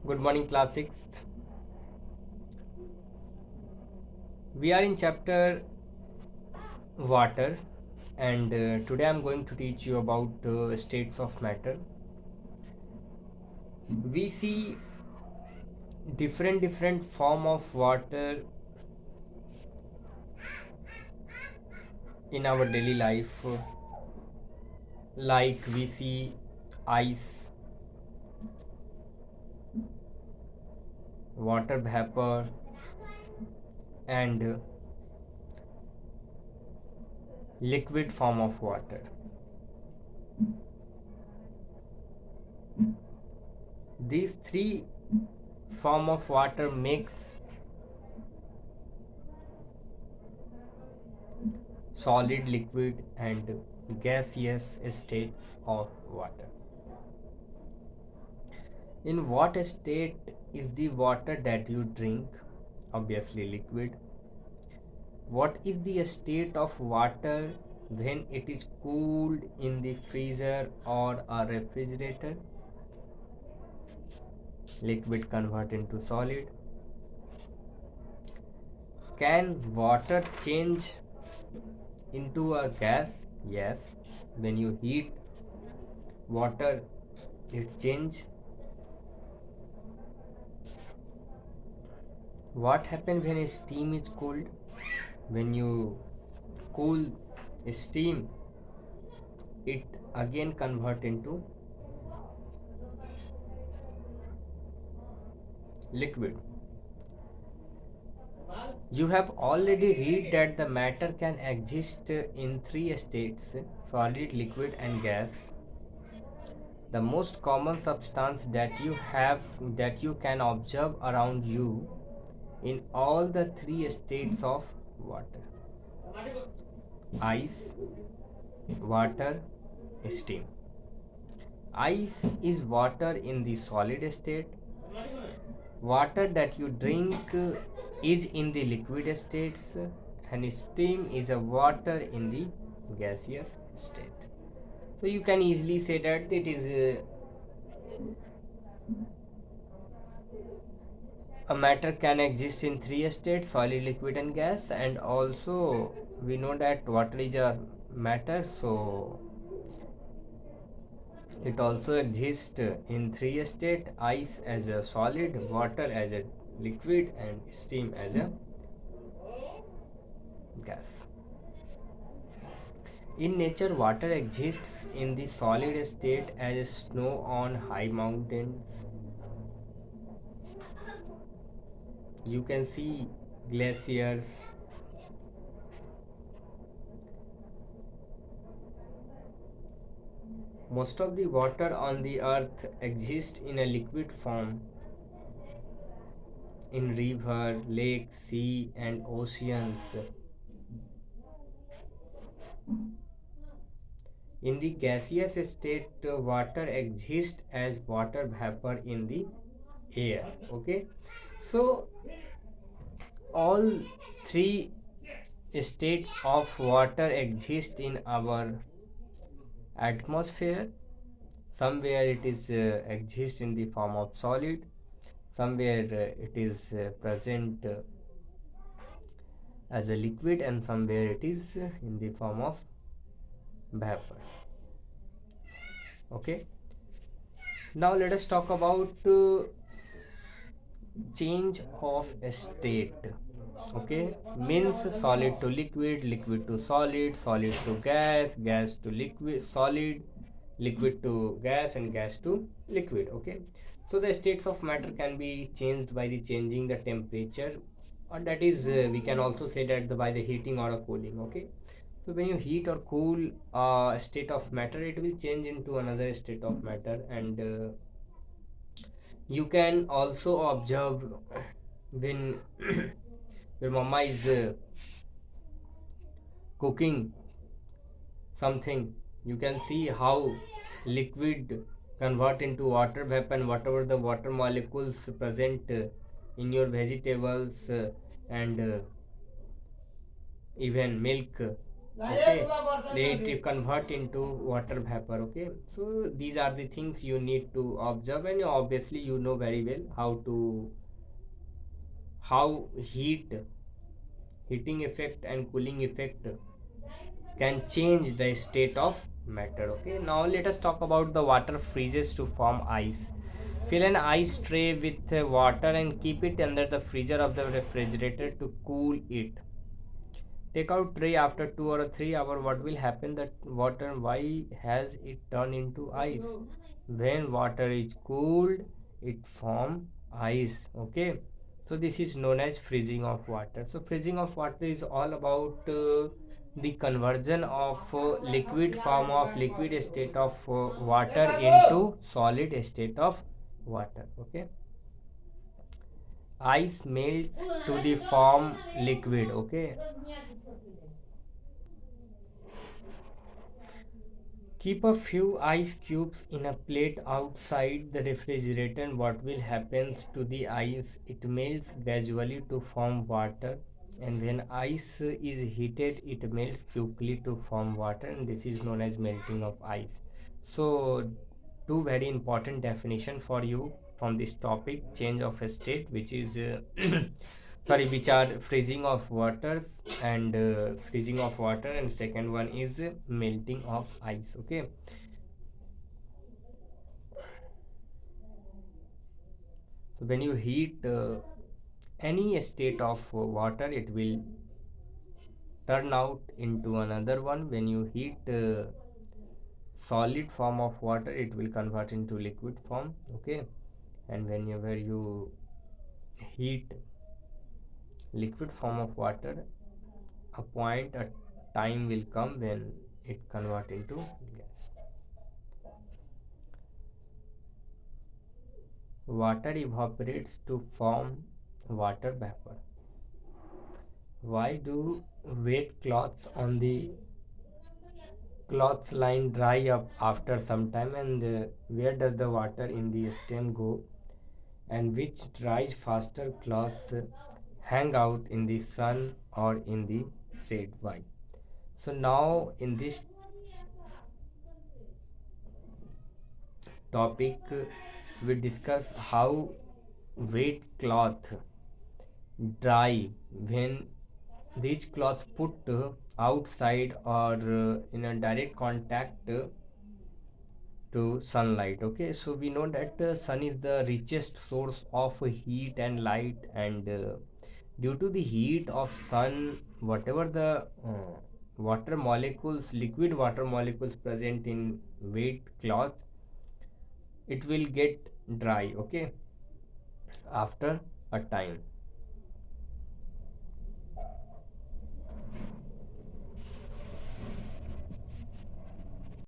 Good morning, class 6th. We are in chapter water, and today I'm going to teach you about states of matter. We see different form of water in our daily life, like we see ice, water vapor, and liquid form of water. These three form of water makes solid, liquid, and gaseous states of water. In what state is the water that you drink? Obviously, liquid. What is the state of water when it is cooled in the freezer or a refrigerator? Liquid convert into solid. Can water change into a gas? Yes. When you heat water, it change. What happens when steam is cooled? When you cool steam, it again convert into liquid. You have already read that the matter can exist in three states: solid, liquid, and gas. The most common substance that you can observe around you in all the three states of water: ice, water, steam. Ice is water in the solid state. Water that you drink is in the liquid states, and steam is a water in the gaseous state. So you can easily say that it is a matter can exist in three states: solid, liquid, and gas. And also we know that water is a matter, so it also exists in three states: ice as a solid, water as a liquid, and steam as a gas. In nature, water exists in the solid state as snow on high mountains. You can see glaciers. Most of the water on the earth exists in a liquid form in river, lake, sea, and oceans. In the gaseous state, water exists as water vapor in the air. Okay, so all three states of water exist in our atmosphere. Somewhere it is exist in the form of solid, somewhere it is present as a liquid, and somewhere it is in the form of vapor. Okay, now let us talk about change of state. Okay, means solid to liquid, liquid to solid, solid to gas, gas to liquid, solid, liquid to gas, and gas to liquid. Okay, so the states of matter can be changed by the changing the temperature, or that is we can also say that by the heating or a cooling. Okay, so when you heat or cool a state of matter, it will change into another state of matter. And you can also observe when your mama is cooking something, you can see how liquid convert into water vapor, and whatever the water molecules present in your vegetables and even milk, okay, it convert into water vapor. Okay, so these are the things you need to observe, and obviously you know very well how heating effect and cooling effect can change the state of matter. Okay, now let us talk about the water freezes to form ice. Fill an ice tray with water and keep it under the freezer of the refrigerator to cool it. Take out tray after 2 or 3 hours. What will happen? That water, why has it turned into ice? When water is cooled, it form ice. Okay, so this is known as freezing of water. So freezing of water is all about the conversion of liquid form of liquid state of water into solid state of water. Okay, ice melts to the form liquid. Okay, keep a few ice cubes in a plate outside the refrigerator, and what will happen to the ice? It melts gradually to form water, and when ice is heated, it melts quickly to form water, and this is known as melting of ice. So, two very important definition for you from this topic: change of state, which is sorry, which are freezing of waters and freezing of water, and second one is melting of ice. Okay, so when you heat any state of water, it will turn out into another one. When you heat solid form of water, it will convert into liquid form. Okay, and whenever you heat liquid form of water, a time will come when it convert into gas. Water evaporates to form water vapor. Why do wet cloths on the cloth line dry up after some time, and where does the water in the stem go, and which dries faster? Cloths hang out in the sun or in the shade? Why? So now in this topic we discuss how wet cloth dry when these cloths put outside or in a direct contact to sunlight. Okay, so we know that sun is the richest source of heat and light, and due to the heat of sun, whatever the water molecules, liquid water molecules present in wet cloth, it will get dry. Okay, after a time.